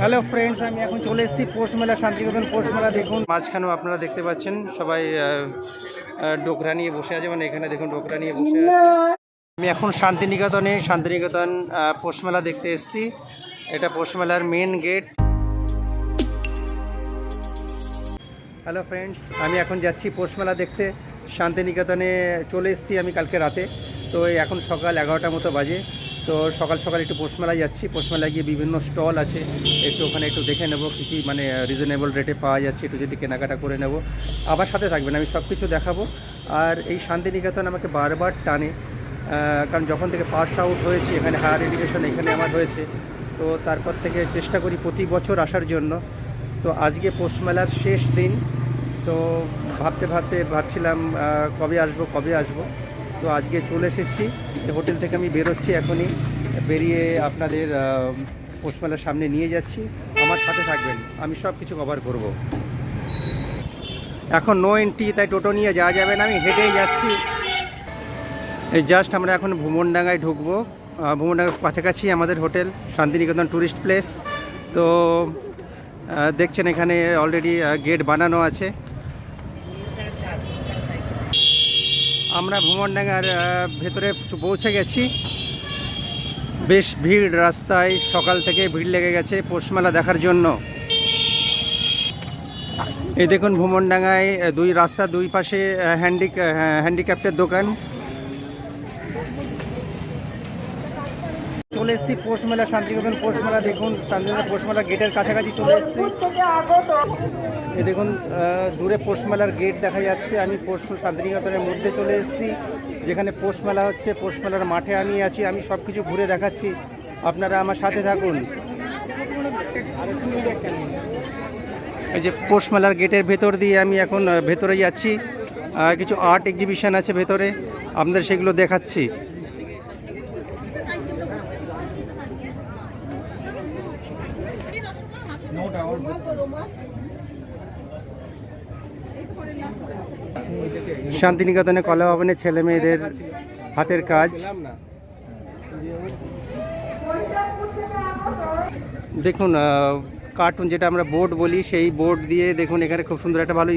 Hello friends, আমি এখন চলে এসেছি পৌষ মেলা, শান্তিনিকেতন পৌষ মেলা। দেখুন মাঝখানেও আপনারা দেখতে পাচ্ছেন সবাই ডোকরা নিয়ে বসে আছে, মানে এখানে দেখুন ডোকরা নিয়ে বসে আছে। আমি এখন শান্তিনিকেতন পৌষ মেলা দেখতে এসেছি। এটা পৌষ মেলার মেন গেট। হ্যালো ফ্রেন্ডস, আমি এখন যাচ্ছি পৌষ মেলা দেখতে। শান্তিনিকেতনে চলে এসেছি আমি কালকে রাতে। তো এখন সকাল 11টার মতো বাজে। তো সকাল সকাল একটু পৌষ মেলায় যাচ্ছি। পৌষ মেলায় গিয়ে বিভিন্ন স্টল আছে, একটু ওখানে একটু দেখে নেবো কী কী মানে রিজনেবল রেটে পাওয়া যাচ্ছে, একটু যদি কেনাকাটা করে নেব। আবার সাথে থাকবেন, আমি সব কিছু দেখাবো। আর এই শান্তিনিকেতন আমাকে বারবার টানে, কারণ যখন থেকে পাস আউট হয়েছি এখানে হায়ার এডুকেশন এখানে আমার হয়েছে, তো তারপর থেকে চেষ্টা করি প্রতি বছর আসার জন্য। তো আজকে পৌষ মেলার শেষ দিন, তো ভাবছিলাম কবে আসবো। তো আজকে চলে এসেছি। হোটেল থেকে আমি বেরোচ্ছি, এখনই বেরিয়ে আপনাদের পৌষ মেলার সামনে নিয়ে যাচ্ছি। আমার সাথে থাকবেন, আমি সব কিছু কভার করব। এখন নো এন্ট্রি, তাই টোটো নিয়ে যাওয়া যাবে না, আমি হেঁটেই যাচ্ছি। এই জাস্ট আমরা এখন ভুমনডাঙ্গায় ঢুকবো। ভুমনডাঙ্গার কাছাকাছি আমাদের হোটেল শান্তিনিকেতন ট্যুরিস্ট প্লেস। তো দেখছেন এখানে অলরেডি গেট বানানো আছে। আমরা ভুমনডাঙ্গার ভেতরে পৌঁছে গেছি। বেশ ভিড়, রাস্তায় সকাল থেকে ভিড় লেগে গেছে পৌষ মেলা দেখার জন্য। এই দেখুন ভুমনডাঙ্গায় দুই পাশে হ্যান্ডিক্যাপ্টের দোকান। চলে এসেছি পৌষ মেলা, শান্তিনিকেতন পৌষ মেলা। দেখুন শান্তিনিকেতন পৌষ মেলার গেটের কাছাকাছি চলে এসেছি। এই দেখুন দূরে পৌষ মেলার গেট দেখা যাচ্ছে। আমি শান্তিনিকেতনের মধ্যে চলে এসেছি, যেখানে পৌষ মেলা হচ্ছে। পৌষ মেলার মাঠে আমি আছি, আমি সব কিছু ঘুরে দেখাচ্ছি, আপনারা আমার সাথে থাকুন। এই যে পৌষ মেলার গেটের ভেতর দিয়ে আমি এখন ভেতরে যাচ্ছি। কিছু আর্ট এক্সিবিশন আছে ভেতরে, আপনাদের সেগুলো দেখাচ্ছি। শান্তিনিকেতনে কলা ভবনের ছেলে মেয়েদের হাতের কাজ। দেখুন কার্টুন, যেটা আমরা বোর্ড বলি, সেই বোর্ড দিয়ে দেখুন এখানে খুব সুন্দর একটা ভালো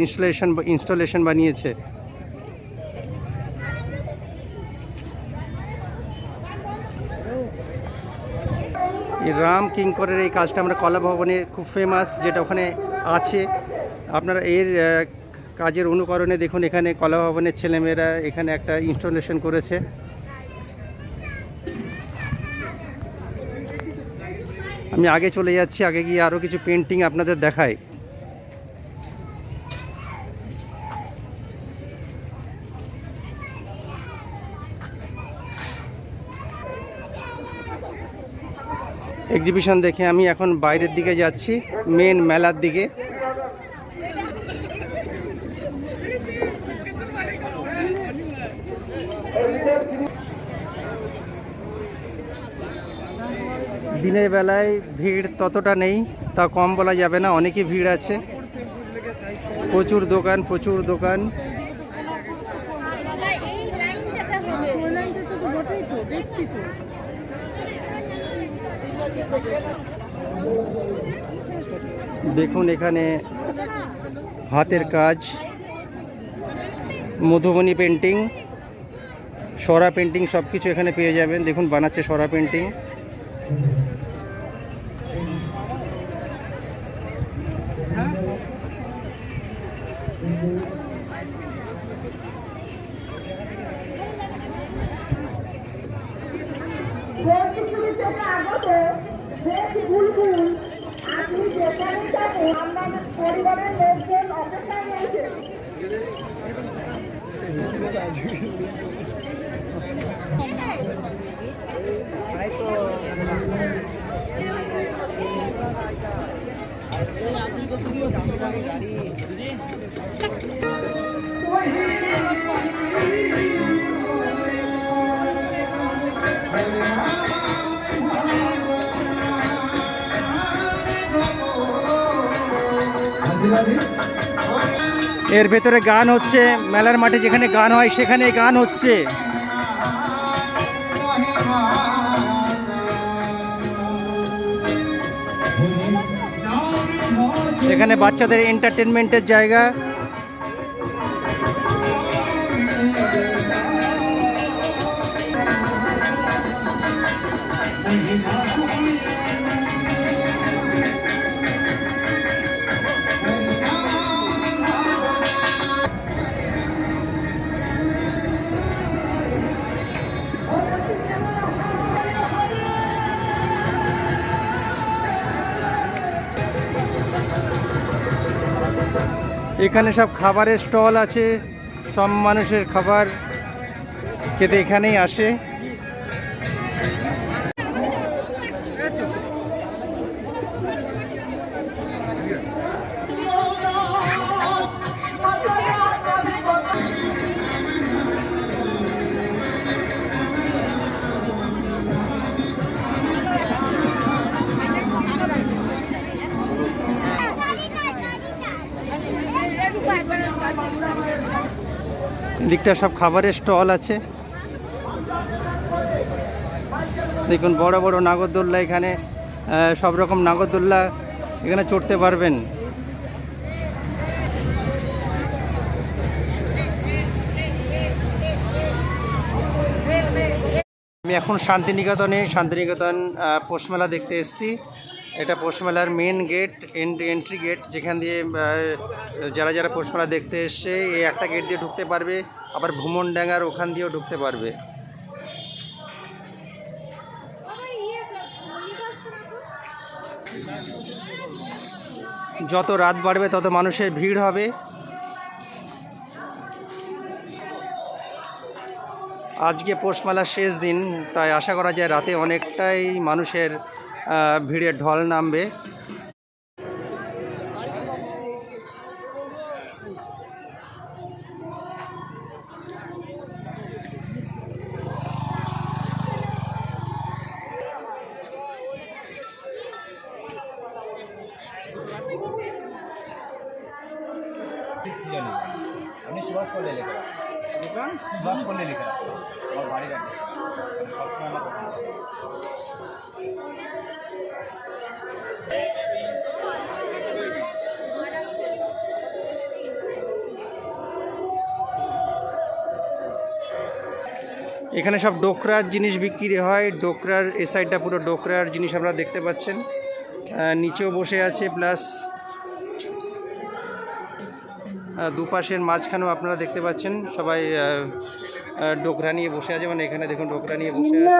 ইনস্টলেশন বানিয়েছে। এই রাম কিঙ্করের এই কাজটা আমরা কলা ভবনে খুব ফেমাস, যেটা ওখানে আছে। আপনারা এর কাজের অনুকরণে দেখুন এখানে কলা ভবনের ছেলেমেয়েরা এখানে একটা ইনস্টলেশন করেছে। আমি আগে চলে যাচ্ছি, আগে গিয়ে আরও কিছু পেন্টিং আপনাদের দেখাই। এক্সিবিশন দেখে আমি এখন বাইরের দিকে যাচ্ছি, মেন মেলার দিকে। দিনের বেলায় ভিড় ততটা নেই, তা কম বলা যাবে না, অনেকই ভিড় আছে। প্রচুর দোকান। দেখুন এখানে হাতের কাজ, মধুবনী পেন্টিং, সরা পেন্টিং, সব কিছু এখানে পেয়ে যাবেন। দেখুন বানাচ্ছে সরা পেন্টিং। পরিবারের লোকজন অপেক্ষায় রয়েছে। এর ভেতরে গান হচ্ছে, মেলার মাঠে যেখানে গান হয় সেখানে গান হচ্ছে। এখানে বাচ্চাদের এন্টারটেনমেন্টের জায়গা। এখানে সব খাবারের স্টল আছে, সব মানুষের খাবার খেতে এখানেই আসে। দিকটা সব খাবারের স্টল আছে। দেখুন বড় বড় নাগরদোল্লা, এখানে সব রকম নাগরদোল্লা এখানে চড়তে পারবেন। আমি এখন শান্তিনিকেতন পৌষমেলা দেখতে এসেছি। এটা পৌষমেলার মেন গেট, এন্ট্রি গেট, যেখান দিয়ে যারা যারা পৌষমেলা দেখতে এসছে এই একটা গেট দিয়ে ঢুকতে পারবে, আবার ভুমনডাঙ্গার ওখান দিয়েও ঢুকতে পারবে। যত রাত বাড়বে তত মানুষের ভিড় হবে। আজকে পৌষমেলার শেষ দিন, তাই আশা করা যায় রাতে অনেকটাই মানুষের ভিড়ের ঢল নামবে। আপনি সুভাষ পল্লী লেখা সুভাষ পল্লী লেখা আমার বাড়ির অ্যাড্রেস সবসময় আমার দোকান। এখানে সব ডোকরার জিনিস বিক্রি হয়। ডোকরার এই সাইডটা পুরো ডোকরার জিনিস আপনারা দেখতে পাচ্ছেন। নিচেও বসে আছে, প্লাস দুপাশের মাঝখানেও আপনারা দেখতে পাচ্ছেন সবাই ডোকরা নিয়ে বসে আছে। মানে এখানে দেখুন ডোকরা নিয়ে বসে আছে।